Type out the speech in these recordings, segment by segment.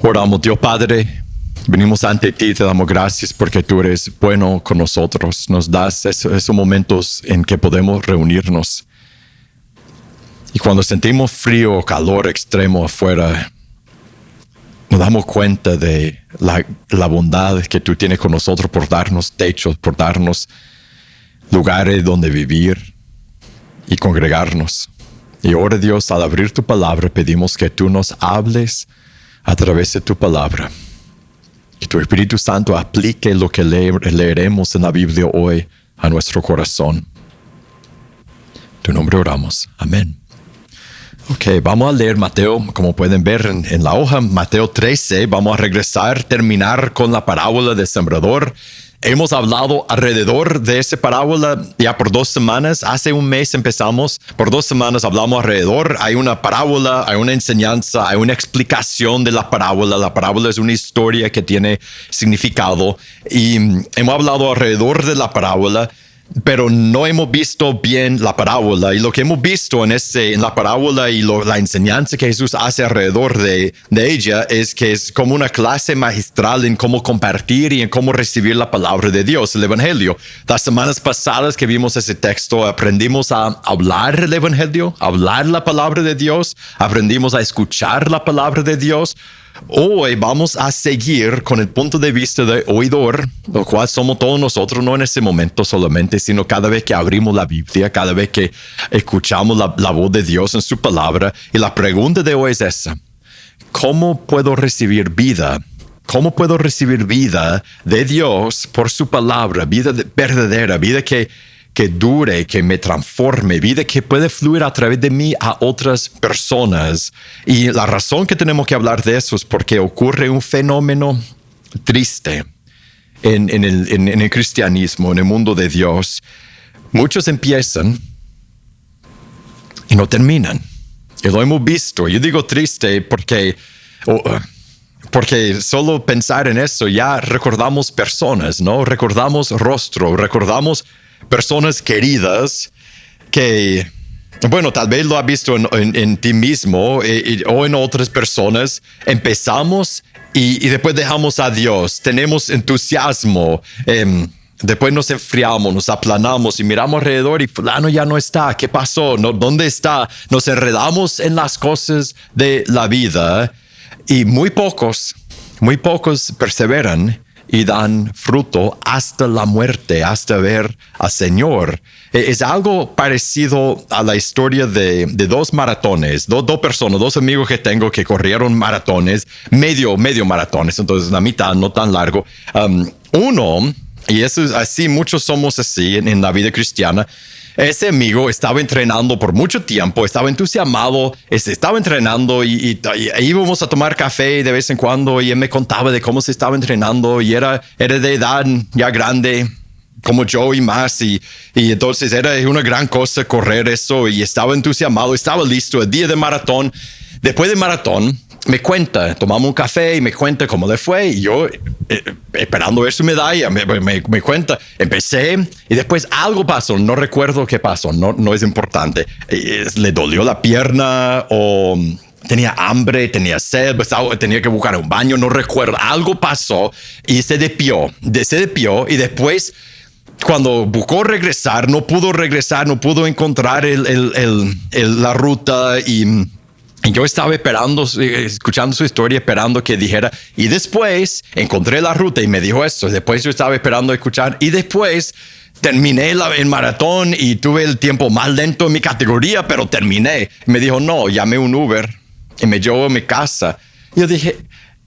Oramos, Dios Padre, venimos ante ti, te damos gracias porque tú eres bueno con nosotros. Nos das esos momentos en que podemos reunirnos. Y cuando sentimos frío o calor extremo afuera, nos damos cuenta de la bondad que tú tienes con nosotros por darnos techos, por darnos lugares donde vivir y congregarnos. Y ahora, Dios, al abrir tu palabra, pedimos que tú nos hables a través de tu palabra. Que tu Espíritu Santo aplique lo que leeremos en la Biblia hoy a nuestro corazón. En tu nombre oramos. Amén. Ok, vamos a leer Mateo, como pueden ver en la hoja, Mateo 13. Vamos a regresar, terminar con la parábola del sembrador. Hemos hablado alrededor de esa parábola ya por 2 semanas. Hace un mes empezamos. Por 2 semanas hablamos alrededor. Hay una parábola, hay una enseñanza, hay una explicación de la parábola. La parábola es una historia que tiene significado. Y hemos hablado alrededor de la parábola, pero no hemos visto bien la parábola. Y lo que hemos visto en la parábola y la enseñanza que Jesús hace alrededor de ella es que es como una clase magistral en cómo compartir y en cómo recibir la palabra de Dios, el Evangelio. Las semanas pasadas que vimos ese texto, aprendimos a hablar el Evangelio, hablar la palabra de Dios, aprendimos a escuchar la palabra de Dios. Hoy vamos a seguir con el punto de vista de oidor, lo cual somos todos nosotros, no en ese momento solamente, sino cada vez que abrimos la Biblia, cada vez que escuchamos la voz de Dios en su palabra. Y la pregunta de hoy es esa: ¿cómo puedo recibir vida? ¿Cómo puedo recibir vida de Dios por su palabra? Vida verdadera, vida que dure, que me transforme, vida que puede fluir a través de mí a otras personas. Y la razón que tenemos que hablar de eso es porque ocurre un fenómeno triste en el cristianismo, en el mundo de Dios. Muchos empiezan y no terminan. Y lo hemos visto. Yo digo triste porque solo pensar en eso ya recordamos personas, ¿no? Recordamos rostro, recordamos personas queridas que, bueno, tal vez lo has visto en ti mismo o en otras personas. Empezamos y después dejamos a Dios. Tenemos entusiasmo. Después nos enfriamos, nos aplanamos y miramos alrededor y fulano ya no está. ¿Qué pasó? ¿Dónde está? Nos enredamos en las cosas de la vida y muy pocos perseveran y dan fruto hasta la muerte, hasta ver al Señor. Es algo parecido a la historia de 2 maratones, dos personas, 2 amigos que tengo que corrieron maratones, medio maratones, entonces la mitad, no tan largo. Uno, y eso es así, muchos somos así en la vida cristiana. Ese amigo estaba entrenando por mucho tiempo, estaba entusiasmado, estaba entrenando y íbamos a tomar café de vez en cuando y él me contaba de cómo se estaba entrenando y era de edad ya grande como yo y más y entonces era una gran cosa correr eso y estaba entusiasmado, estaba listo el día de maratón. Después del maratón me cuenta, tomamos un café y me cuenta cómo le fue y yo esperando ver su medalla, me cuenta, empecé y después algo pasó, no recuerdo qué pasó, no es importante, le dolió la pierna o tenía hambre, tenía sed, tenía que buscar un baño, no recuerdo, algo pasó y se despió y después cuando buscó regresar, no pudo encontrar la ruta y yo estaba esperando, escuchando su historia, esperando que dijera, y después encontré la ruta y me dijo esto. Después yo estaba esperando escuchar y después terminé el maratón y tuve el tiempo más lento en mi categoría, pero terminé. Y me dijo, no, llamé un Uber y me llevó a mi casa. Y yo dije,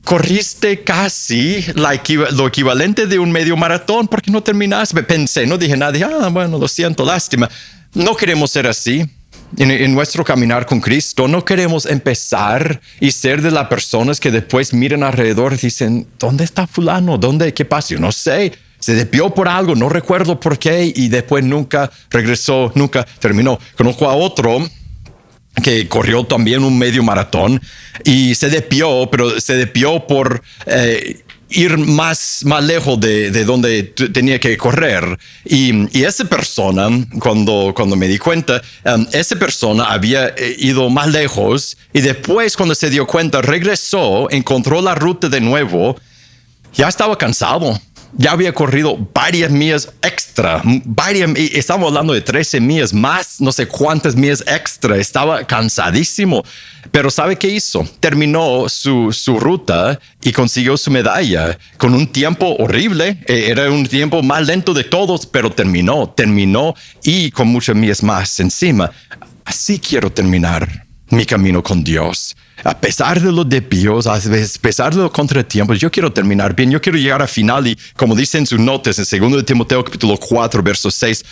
corriste casi lo equivalente de un medio maratón, ¿por qué no terminaste? Pensé, no dije nada, dije, bueno, lo siento, lástima. No queremos ser así. En nuestro caminar con Cristo no queremos empezar y ser de las personas que después miran alrededor y dicen, ¿dónde está fulano? ¿Qué pasa? Yo no sé, se desvió por algo, no recuerdo por qué y después nunca regresó, nunca terminó. Conozco a otro que corrió también un medio maratón y se desvió, pero se desvió por ir más lejos de donde tenía que correr. Y esa persona, cuando me di cuenta, esa persona había ido más lejos y después cuando se dio cuenta, regresó, encontró la ruta de nuevo, ya estaba cansado. Ya había corrido varias millas extra, y estamos hablando de 13 millas más, no sé cuántas millas extra. Estaba cansadísimo, pero ¿sabe qué hizo? Terminó su ruta y consiguió su medalla con un tiempo horrible. Era un tiempo más lento de todos, pero terminó y con muchas millas más encima. Así quiero terminar mi camino con Dios. A pesar de los desvíos, a pesar de los contratiempos, yo quiero terminar bien. Yo quiero llegar al final y, como dice en sus notas, en 2 de Timoteo capítulo 4, verso 6,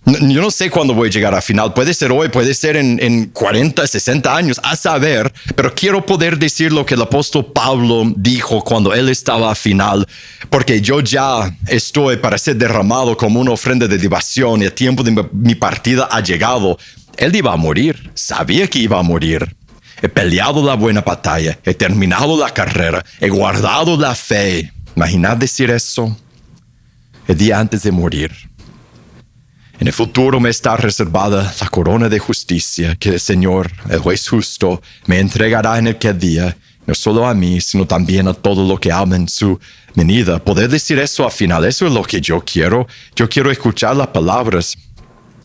yo no sé cuándo voy a llegar al final. Puede ser hoy, puede ser en 40, 60 años, a saber. Pero quiero poder decir lo que el apóstol Pablo dijo cuando él estaba al final. Porque yo ya estoy para ser derramado como una ofrenda de libación y el tiempo de mi partida ha llegado. Él iba a morir, sabía que iba a morir. He peleado la buena batalla, he terminado la carrera, he guardado la fe. Imaginad decir eso el día antes de morir. En el futuro me está reservada la corona de justicia que el Señor, el juez justo, me entregará en aquel día, no solo a mí, sino también a todo lo que amen su venida. Poder decir eso al final, eso es lo que yo quiero. Yo quiero escuchar las palabras.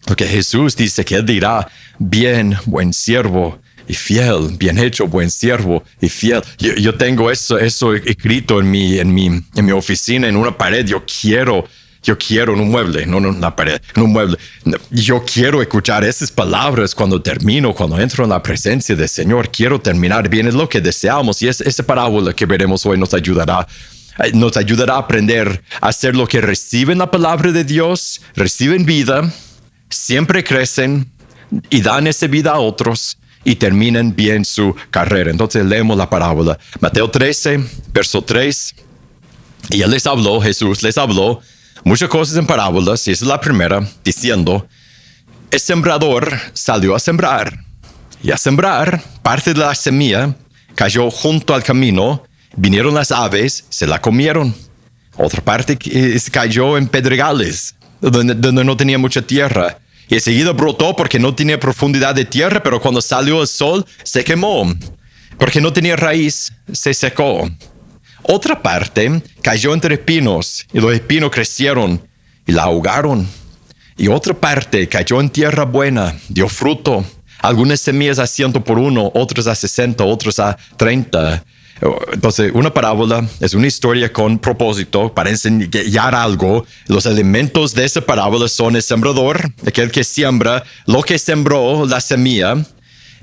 Porque Jesús dice que Él dirá, bien, buen siervo y fiel, bien hecho, buen siervo y fiel. Yo tengo eso escrito en mi oficina, en una pared. Yo quiero en un mueble, no en una pared, en un mueble. Yo quiero escuchar esas palabras cuando entro en la presencia del Señor. Quiero terminar bien, es lo que deseamos. Y esa parábola que veremos hoy nos ayudará a aprender a hacer lo que reciben la palabra de Dios, reciben vida, siempre crecen y dan esa vida a otros y terminan bien su carrera. Entonces leemos la parábola. Mateo 13, verso 3. Y Jesús les habló muchas cosas en parábolas, y esa es la primera, diciendo, el sembrador salió a sembrar. Y a sembrar, parte de la semilla cayó junto al camino, vinieron las aves, se la comieron. Otra parte cayó en pedregales, donde no tenía mucha tierra. Y enseguida brotó porque no tenía profundidad de tierra, pero cuando salió el sol se quemó. Porque no tenía raíz, se secó. Otra parte cayó entre espinos, y los espinos crecieron y la ahogaron. Y otra parte cayó en tierra buena, dio fruto. Algunas semillas a 100 por 1, otras a 60, otras a 30. Entonces, una parábola es una historia con propósito para enseñar algo. Los elementos de esa parábola son el sembrador, aquel que siembra, lo que sembró la semilla,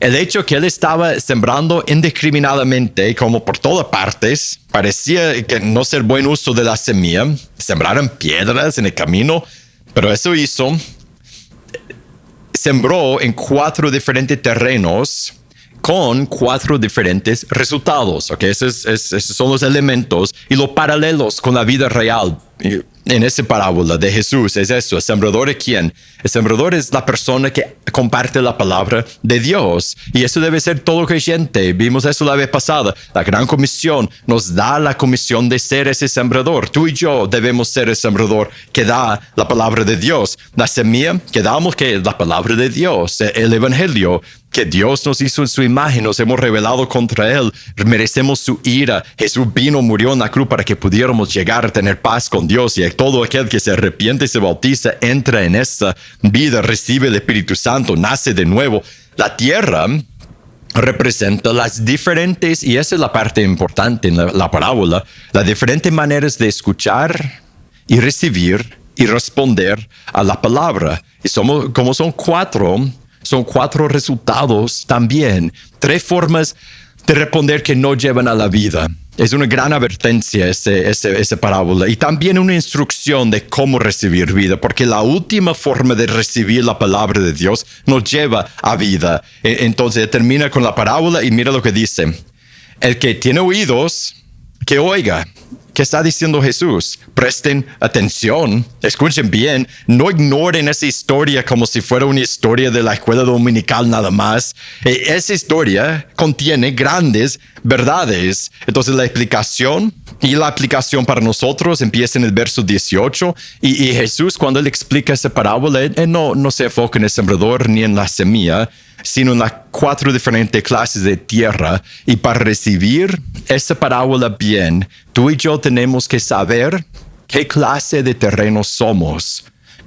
el hecho que él estaba sembrando indiscriminadamente, como por todas partes, parecía que no ser buen uso de la semilla, sembraron piedras en el camino, pero eso hizo, sembró en 4 diferentes terrenos, con 4 diferentes resultados. ¿Okay? Esos son los elementos y los paralelos con la vida real. En esa parábola de Jesús es eso. ¿El sembrador es quién? El sembrador es la persona que comparte la palabra de Dios. Y eso debe ser todo creyente. Vimos eso la vez pasada. La gran comisión nos da la comisión de ser ese sembrador. Tú y yo debemos ser el sembrador que da la palabra de Dios. La semilla que damos, que es la palabra de Dios, el evangelio, que Dios nos hizo en su imagen, nos hemos rebelado contra Él, merecemos su ira. Jesús vino, murió en la cruz para que pudiéramos llegar a tener paz con Dios, y todo aquel que se arrepiente y se bautiza entra en esta vida, recibe el Espíritu Santo, nace de nuevo. La tierra representa las diferentes, y esa es la parte importante en la parábola, las diferentes maneras de escuchar y recibir y responder a la palabra. Y como son 4, son 4 resultados también. 3 formas de responder que no llevan a la vida. Es una gran advertencia esa parábola, y también una instrucción de cómo recibir vida, porque la última forma de recibir la palabra de Dios nos lleva a vida. Entonces termina con la parábola y mira lo que dice. El que tiene oídos, que oiga. ¿Qué está diciendo Jesús? Presten atención, escuchen bien, no ignoren esa historia como si fuera una historia de la escuela dominical nada más. Esa historia contiene grandes verdades. Entonces la explicación Y la aplicación para nosotros empieza en el verso 18 y Jesús, cuando él explica esa parábola, él no se enfoca en el sembrador ni en la semilla, sino en las 4 diferentes clases de tierra. Y para recibir esa parábola bien, tú y yo tenemos que saber qué clase de terreno somos.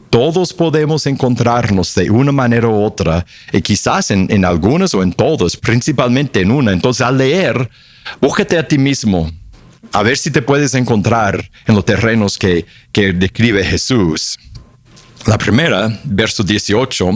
Todos podemos encontrarnos de una manera u otra, y quizás en algunas o en todas, principalmente en una. Entonces, al leer, búscate a ti mismo, a ver si te puedes encontrar en los terrenos que describe Jesús. La primera, verso 18,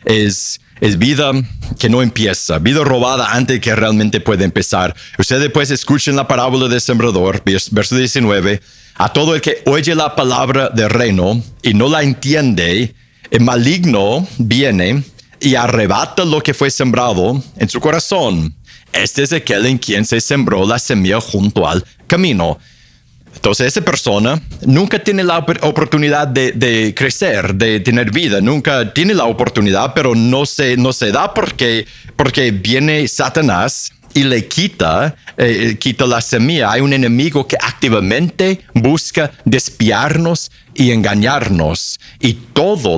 es vida que no empieza, vida robada antes de que realmente pueda empezar. Ustedes pues escuchen la parábola del sembrador, verso 19. A todo el que oye la palabra del reino y no la entiende, el maligno viene y arrebata lo que fue sembrado en su corazón. Este es aquel en quien se sembró la semilla junto al camino. Entonces esa persona nunca tiene la oportunidad de crecer, de tener vida. Nunca tiene la oportunidad, pero no se da porque viene Satanás y le quita la semilla. Hay un enemigo que activamente busca desviarnos y engañarnos. Y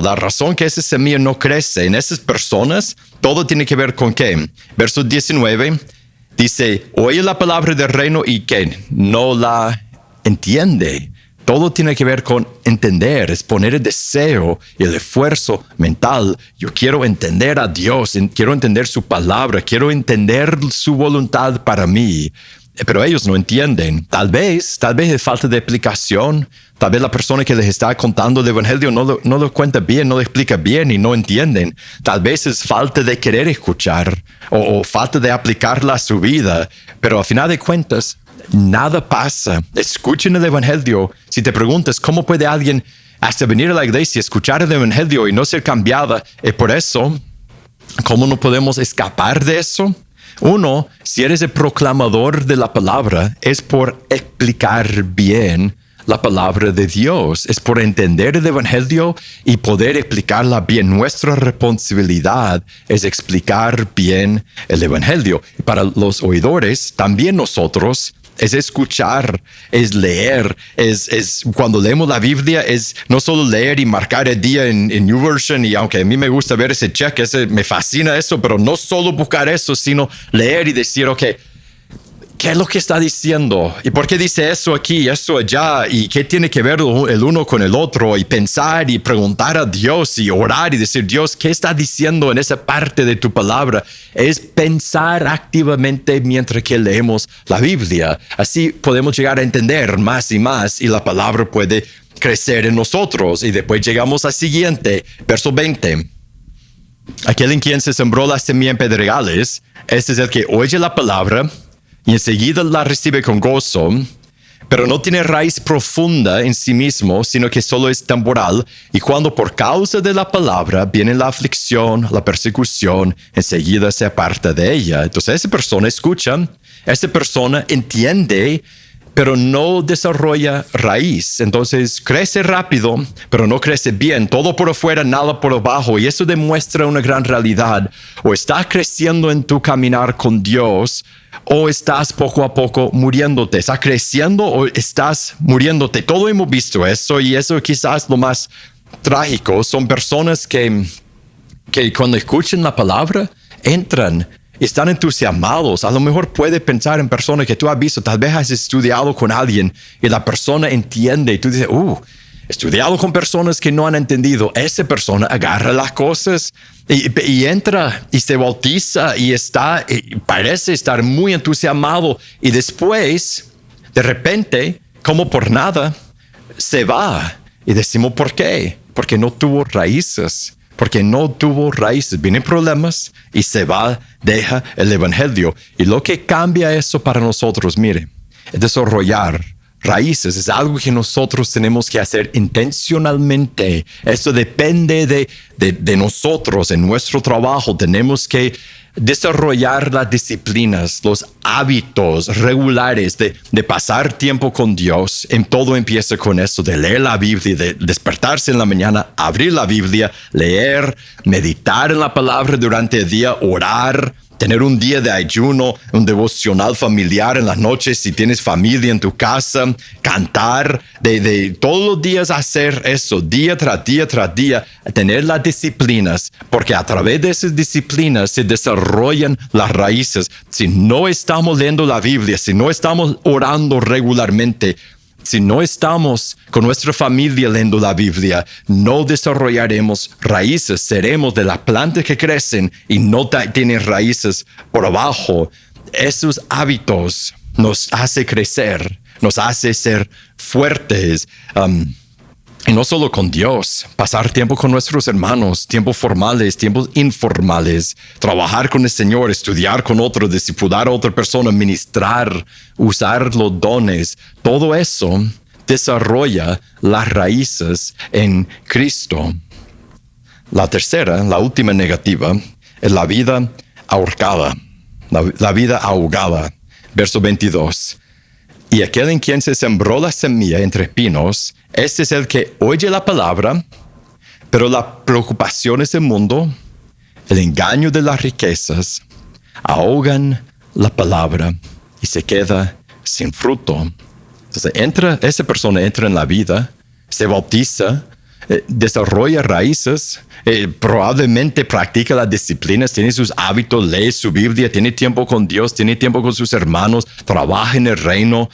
la razón que esa semilla no crece en esas personas, todo tiene que ver con ¿qué? Verso 19 dice, oye la palabra del reino y ¿qué? No la entiende. Todo tiene que ver con entender, es poner el deseo y el esfuerzo mental. Yo quiero entender a Dios, quiero entender su palabra, quiero entender su voluntad para mí. Pero ellos no entienden. Tal vez es falta de explicación. Tal vez la persona que les está contando el evangelio no lo cuenta bien, no lo explica bien y no entienden. Tal vez es falta de querer escuchar o falta de aplicarla a su vida. Pero al final de cuentas, nada pasa. Escuchen el evangelio. Si te preguntas cómo puede alguien hasta venir a la iglesia, escuchar el evangelio y no ser cambiada, por eso, ¿cómo no podemos escapar de eso? Uno, si eres el proclamador de la palabra, es por explicar bien la palabra de Dios. Es por entender el evangelio y poder explicarla bien. Nuestra responsabilidad es explicar bien el evangelio. Y para los oidores, también nosotros, es escuchar, es leer, es cuando leemos la Biblia, es no solo leer y marcar el día en YouVersion, y aunque a mí me gusta ver ese check, me fascina eso, pero no solo buscar eso, sino leer y decir, ok, ¿qué es lo que está diciendo? ¿Y por qué dice eso aquí, eso allá? ¿Y qué tiene que ver el uno con el otro? Y pensar y preguntar a Dios y orar y decir, Dios, ¿qué está diciendo en esa parte de tu palabra? Es pensar activamente mientras que leemos la Biblia. Así podemos llegar a entender más y más y la palabra puede crecer en nosotros. Y después llegamos al siguiente, verso 20. Aquel en quien se sembró la semilla en pedregales, este es el que oye la palabra y enseguida la recibe con gozo, pero no tiene raíz profunda en sí mismo, sino que solo es temporal, y cuando por causa de la palabra viene la aflicción, la persecución, enseguida se aparta de ella. Entonces esa persona escucha, esa persona entiende, pero no desarrolla raíz. Entonces crece rápido, pero no crece bien. Todo por afuera, nada por abajo. Y eso demuestra una gran realidad. O estás creciendo en tu caminar con Dios, o estás poco a poco muriéndote. ¿Estás creciendo o estás muriéndote? Todo hemos visto eso, y eso quizás lo más trágico. Son personas que cuando escuchan la palabra, entran, están entusiasmados. A lo mejor puede pensar en personas que tú has visto, tal vez has estudiado con alguien y la persona entiende y tú dices, estudiado con personas que no han entendido. Esa persona agarra las cosas y entra y se bautiza y parece estar muy entusiasmado, y después, de repente, como por nada, se va. Y decimos, ¿por qué? Porque no tuvo raíces. Porque no tuvo raíces, vienen problemas y se va, deja el evangelio. Y lo que cambia eso para nosotros, mire, es desarrollar raíces. Es algo que nosotros tenemos que hacer intencionalmente. Esto depende de nosotros, en nuestro trabajo. Tenemos que desarrollar las disciplinas, los hábitos regulares de pasar tiempo con Dios. En todo empieza con eso, de leer la Biblia, de despertarse en la mañana, abrir la Biblia, leer, meditar en la palabra durante el día, orar, Tener un día de ayuno, un devocional familiar en las noches, si tienes familia en tu casa, cantar, de todos los días hacer eso, día tras día, tener las disciplinas, porque a través de esas disciplinas se desarrollan las raíces. Si no estamos leyendo la Biblia, si no estamos orando regularmente, si no estamos con nuestra familia leyendo la Biblia, no desarrollaremos raíces. Seremos de las plantas que crecen y no tienen raíces por abajo. Esos hábitos nos hacen crecer, nos hacen ser fuertes. Y no solo con Dios, pasar tiempo con nuestros hermanos, tiempos formales, tiempos informales, trabajar con el Señor, estudiar con otros, discipular a otra persona, ministrar, usar los dones. Todo eso desarrolla las raíces en Cristo. La tercera, la última negativa, es la vida ahorcada, la vida ahogada. Verso 22. Y aquel en quien se sembró la semilla entre espinos, este es el que oye la palabra, pero las preocupaciones del mundo, el engaño de las riquezas, ahogan la palabra y se queda sin fruto. Entonces esa persona entra en la vida, se bautiza, desarrolla raíces, probablemente practica las disciplinas, tiene sus hábitos, lee su Biblia, tiene tiempo con Dios, tiene tiempo con sus hermanos, trabaja en el reino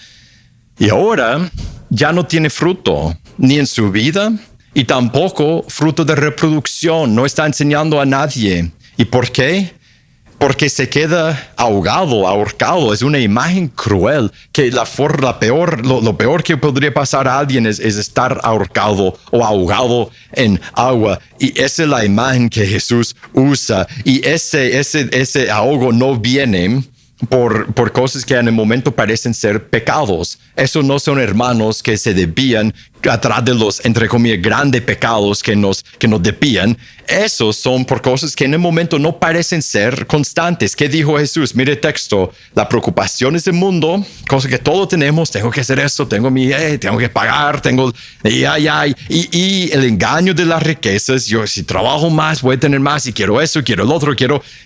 y ahora ya no tiene fruto ni en su vida y tampoco fruto de reproducción, no está enseñando a nadie. ¿Y por qué? Porque se queda ahogado, ahorcado. Es una imagen cruel que lo peor que podría pasar a alguien es estar ahorcado o ahogado en agua. Y esa es la imagen que Jesús usa. Y ese ahogo no viene por cosas que en el momento parecen ser pecados. Esos no son hermanos que se desvían atrás de los, entre comillas, grandes pecados que nos desvían. Esos son por cosas que en el momento no parecen ser constantes. ¿Qué dijo Jesús? Mire el texto. La preocupación es del mundo, cosa que todos tenemos. Tengo que hacer eso, tengo que pagar, y el engaño de las riquezas. Yo si trabajo más, voy a tener más y quiero eso, quiero el otro,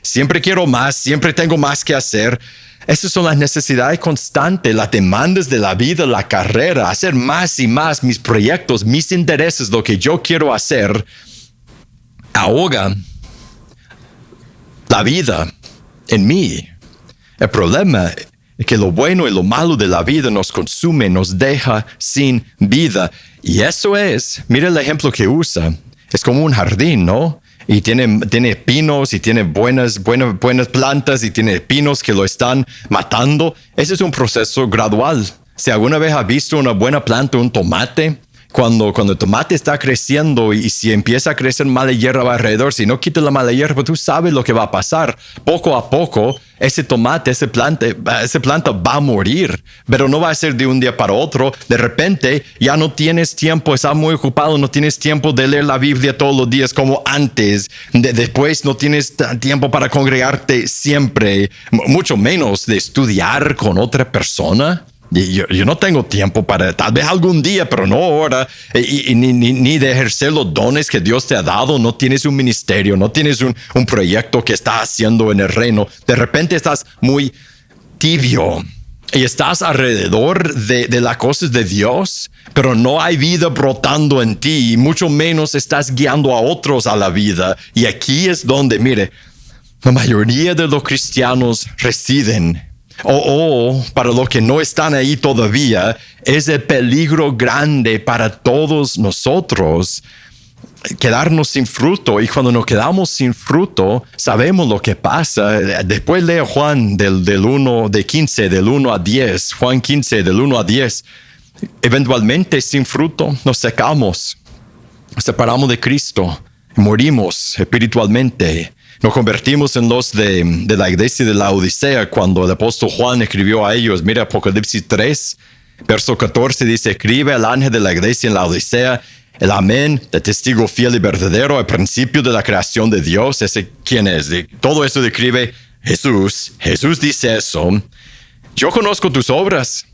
siempre quiero más, siempre tengo más que hacer. Esas son las necesidades constantes, las demandas de la vida, la carrera, hacer más y más, mis proyectos, mis intereses, lo que yo quiero hacer, ahoga la vida en mí. El problema es que lo bueno y lo malo de la vida nos consume, nos deja sin vida. Y eso mira el ejemplo que usa, es como un jardín, ¿no? Y tiene pinos y tiene buenas plantas y tiene pinos que lo están matando. Ese es un proceso gradual. Si alguna vez has visto una buena planta, un tomate, cuando el tomate está creciendo y si empieza a crecer mala hierba alrededor, si no quitas la mala hierba, tú sabes lo que va a pasar. Poco a poco, esa planta va a morir, pero no va a ser de un día para otro. De repente, ya no tienes tiempo, estás muy ocupado, no tienes tiempo de leer la Biblia todos los días como antes. Después no tienes tiempo para congregarte siempre, mucho menos de estudiar con otra persona. Yo no tengo tiempo para, tal vez algún día, pero no ahora, ni de ejercer los dones que Dios te ha dado. No tienes un ministerio, no tienes un proyecto que estás haciendo en el reino. De repente estás muy tibio y estás alrededor de las cosas de Dios, pero no hay vida brotando en ti y mucho menos estás guiando a otros a la vida. Y aquí es donde, mire, la mayoría de los cristianos residen. Para los que no están ahí todavía, es el peligro grande para todos nosotros quedarnos sin fruto. Y cuando nos quedamos sin fruto, sabemos lo que pasa. Después leo Juan del 1 a 10. Juan 15, del 1 a 10. Eventualmente, sin fruto, nos secamos, nos separamos de Cristo, morimos espiritualmente. Nos convertimos en los de la iglesia de la Odisea cuando el apóstol Juan escribió a ellos. Mira Apocalipsis 3, verso 14 dice: escribe al ángel de la iglesia en la Odisea, el amén, el testigo fiel y verdadero, el principio de la creación de Dios. ¿Ese quién es? Todo eso describe Jesús. Jesús dice eso. Yo conozco tus obras,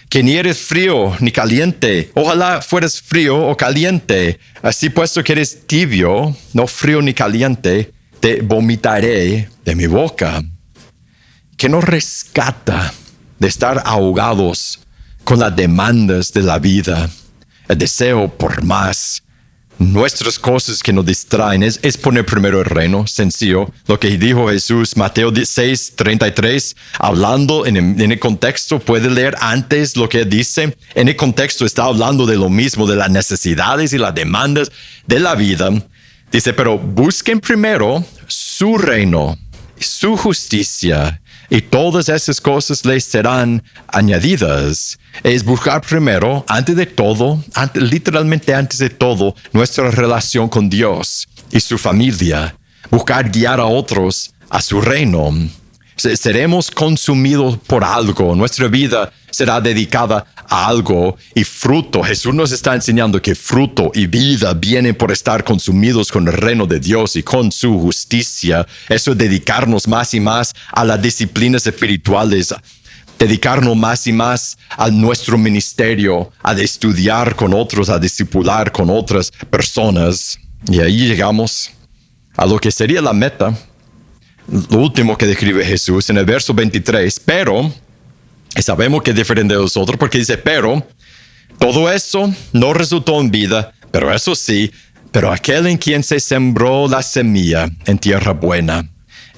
que ni eres frío ni caliente. Ojalá fueras frío o caliente. Así puesto que eres tibio, no frío ni caliente, te vomitaré de mi boca. que nos rescata de estar ahogados con las demandas de la vida, el deseo por más, nuestras cosas que nos distraen. Es poner primero el reino, sencillo. Lo que dijo Jesús, Mateo 6:33, hablando en el contexto, puede leer antes lo que dice. En el contexto está hablando de lo mismo, de las necesidades y las demandas de la vida. Dice, pero busquen primero su reino, su justicia, y todas esas cosas les serán añadidas. Es buscar primero, antes de todo, literalmente antes de todo, nuestra relación con Dios y su familia. Buscar guiar a otros a su reino. Seremos consumidos por algo. Nuestra vida será dedicada a algo y fruto. Jesús nos está enseñando que fruto y vida vienen por estar consumidos con el reino de Dios y con su justicia. Eso es dedicarnos más y más a las disciplinas espirituales, dedicarnos más y más a nuestro ministerio, a estudiar con otros, a discipular con otras personas. Y ahí llegamos a lo que sería la meta. Lo último que describe Jesús en el verso 23, pero, y sabemos que es diferente de nosotros porque dice, pero, todo eso no resultó en vida, pero eso sí, pero aquel en quien se sembró la semilla en tierra buena,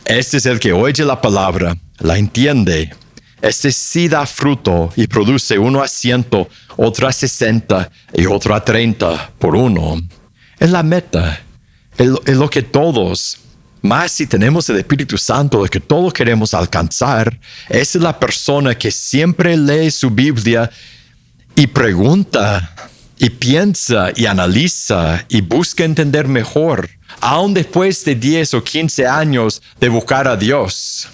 este es el que oye la palabra, la entiende, este sí da fruto y produce uno a 100, otro a 60 y otro a 30 por uno. Es la meta, es lo que todos, más si tenemos el Espíritu Santo, lo que todos queremos alcanzar. Es la persona que siempre lee su Biblia y pregunta, y piensa, y analiza, y busca entender mejor, aun después de 10 o 15 años de buscar a Dios.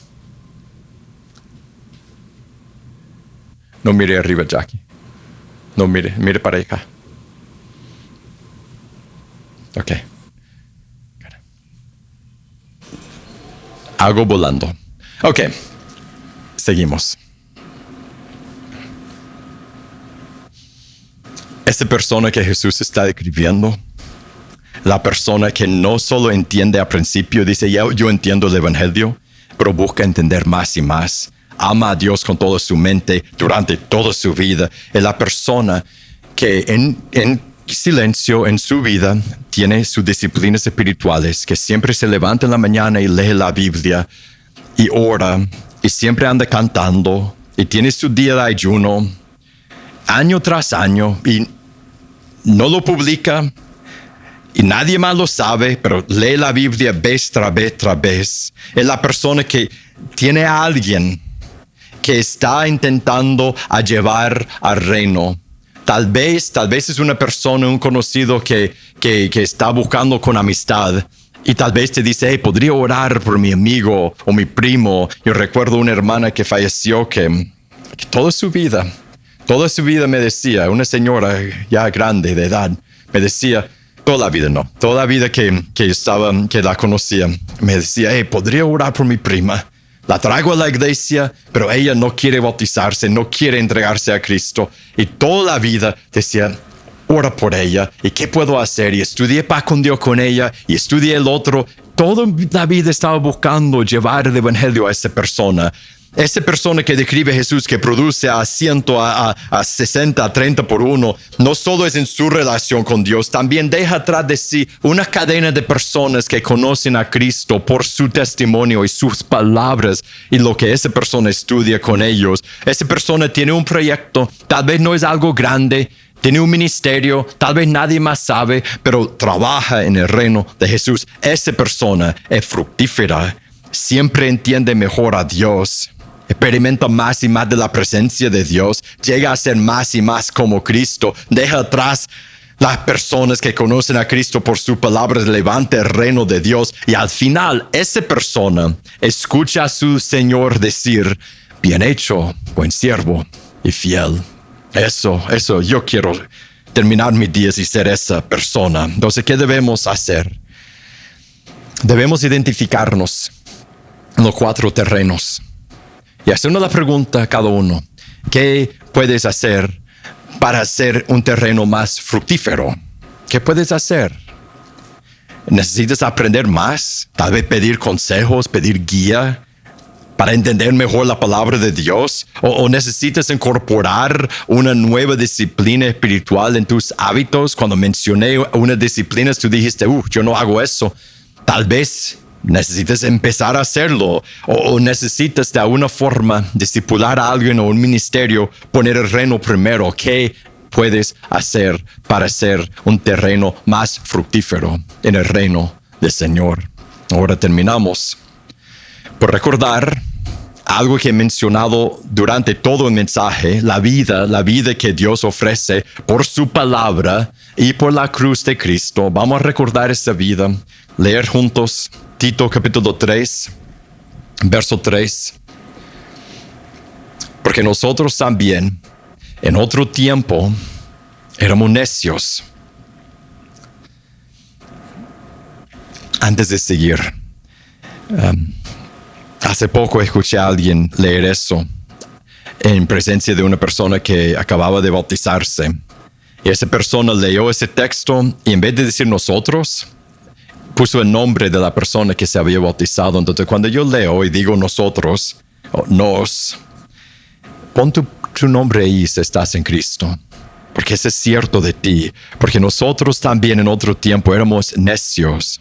No mire arriba, Jackie. No mire para acá. Ok. Algo volando. Ok, seguimos. Esa persona que Jesús está describiendo, la persona que no solo entiende al principio, dice, yo entiendo el Evangelio, pero busca entender más y más. Ama a Dios con toda su mente durante toda su vida. Es la persona que en silencio en su vida tiene sus disciplinas espirituales, que siempre se levanta en la mañana y lee la Biblia y ora y siempre anda cantando y tiene su día de ayuno año tras año y no lo publica y nadie más lo sabe, pero lee la Biblia vez tras vez. Es la persona que tiene a alguien que está intentando a llevar al reino. Tal vez es una persona, un conocido que está buscando con amistad y tal vez te dice, hey, podría orar por mi amigo o mi primo. Yo recuerdo una hermana que falleció que toda su vida me decía, una señora ya grande de edad, me decía, toda la vida que la conocía, me decía, hey, podría orar por mi prima. La traigo a la iglesia, pero ella no quiere bautizarse, no quiere entregarse a Cristo. Y toda la vida decía, ora por ella. ¿Y qué puedo hacer? Y estudié paz con Dios con ella y estudié el otro. Toda la vida estaba buscando llevar el evangelio a esa persona. Esa persona que describe Jesús, que produce a 100, a 60, a 30 por uno, no solo es en su relación con Dios, también deja atrás de sí una cadena de personas que conocen a Cristo por su testimonio y sus palabras y lo que esa persona estudia con ellos. Esa persona tiene un proyecto, tal vez no es algo grande, tiene un ministerio, tal vez nadie más sabe, pero trabaja en el reino de Jesús. Esa persona es fructífera, siempre entiende mejor a Dios. Experimenta más y más de la presencia de Dios, llega a ser más y más como Cristo, deja atrás las personas que conocen a Cristo por su palabra, levanta el reino de Dios y al final esa persona escucha a su Señor decir, bien hecho, buen siervo y fiel. Eso, yo quiero terminar mis días y ser esa persona. Entonces, ¿qué debemos hacer? Debemos identificarnos en los 4 terrenos. Y hacernos la pregunta a cada uno, ¿qué puedes hacer para hacer un terreno más fructífero? ¿Qué puedes hacer? ¿Necesitas aprender más? Tal vez pedir consejos, pedir guía para entender mejor la palabra de Dios? ¿O necesitas incorporar una nueva disciplina espiritual en tus hábitos? Cuando mencioné una disciplina, tú dijiste, yo no hago eso. Tal vez necesitas empezar a hacerlo, o necesitas de alguna forma discipular a alguien o un ministerio, poner el reino primero. ¿Qué puedes hacer para ser un terreno más fructífero en el reino del Señor? Ahora terminamos por recordar algo que he mencionado durante todo el mensaje: la vida que Dios ofrece por su palabra y por la cruz de Cristo. Vamos a recordar esta vida, leer juntos Tito capítulo 3, verso 3. Porque nosotros también, en otro tiempo, éramos necios. Antes de seguir, hace poco escuché a alguien leer eso en presencia de una persona que acababa de bautizarse. Y esa persona leyó ese texto y en vez de decir nosotros, puso el nombre de la persona que se había bautizado. Entonces, cuando yo leo y digo nosotros, o nos, pon tu nombre ahí si estás en Cristo. Porque eso es cierto de ti. Porque nosotros también en otro tiempo éramos necios.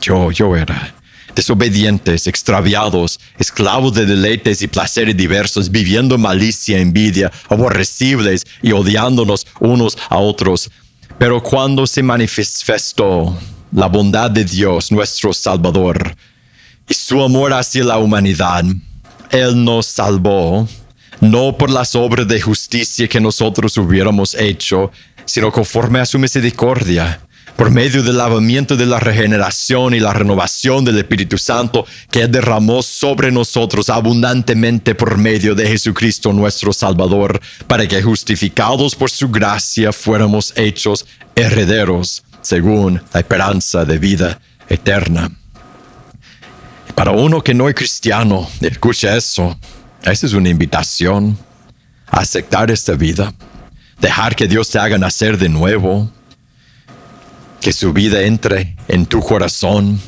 Yo era desobedientes, extraviados, esclavos de deleites y placeres diversos, viviendo malicia, envidia, aborrecibles y odiándonos unos a otros. Pero cuando se manifestó la bondad de Dios, nuestro Salvador, y su amor hacia la humanidad, Él nos salvó, no por las obras de justicia que nosotros hubiéramos hecho, sino conforme a su misericordia, por medio del lavamiento de la regeneración y la renovación del Espíritu Santo que Él derramó sobre nosotros abundantemente por medio de Jesucristo nuestro Salvador, para que justificados por su gracia fuéramos hechos herederos según la esperanza de vida eterna. Para uno que no es cristiano, escucha eso. Esa es una invitación a aceptar esta vida, dejar que Dios te haga nacer de nuevo, que su vida entre en tu corazón,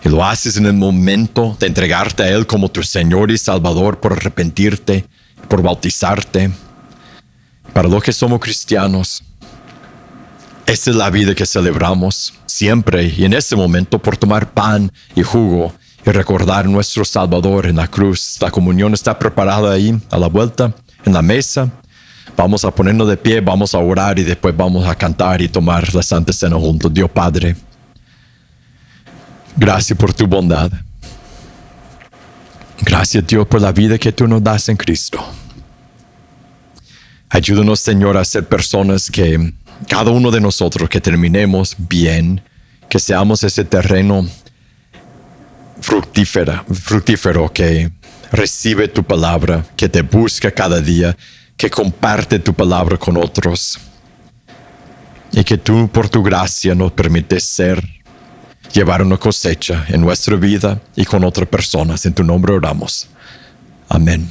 y lo haces en el momento de entregarte a Él como tu Señor y Salvador, por arrepentirte, por bautizarte. Para los que somos cristianos, esta es la vida que celebramos siempre y en este momento, por tomar pan y jugo y recordar nuestro Salvador en la cruz. La comunión está preparada ahí a la vuelta en la mesa. Vamos a ponernos de pie, vamos a orar y después vamos a cantar y tomar la Santa Cena juntos. Dios Padre, gracias por tu bondad. Gracias, Dios, por la vida que tú nos das en Cristo. Ayúdanos, Señor, a ser personas que cada uno de nosotros, que terminemos bien, que seamos ese terreno fructífero que recibe tu palabra, que te busca cada día, que comparte tu palabra con otros, y que tú, por tu gracia, nos permites llevar una cosecha en nuestra vida y con otras personas. En tu nombre oramos. Amén.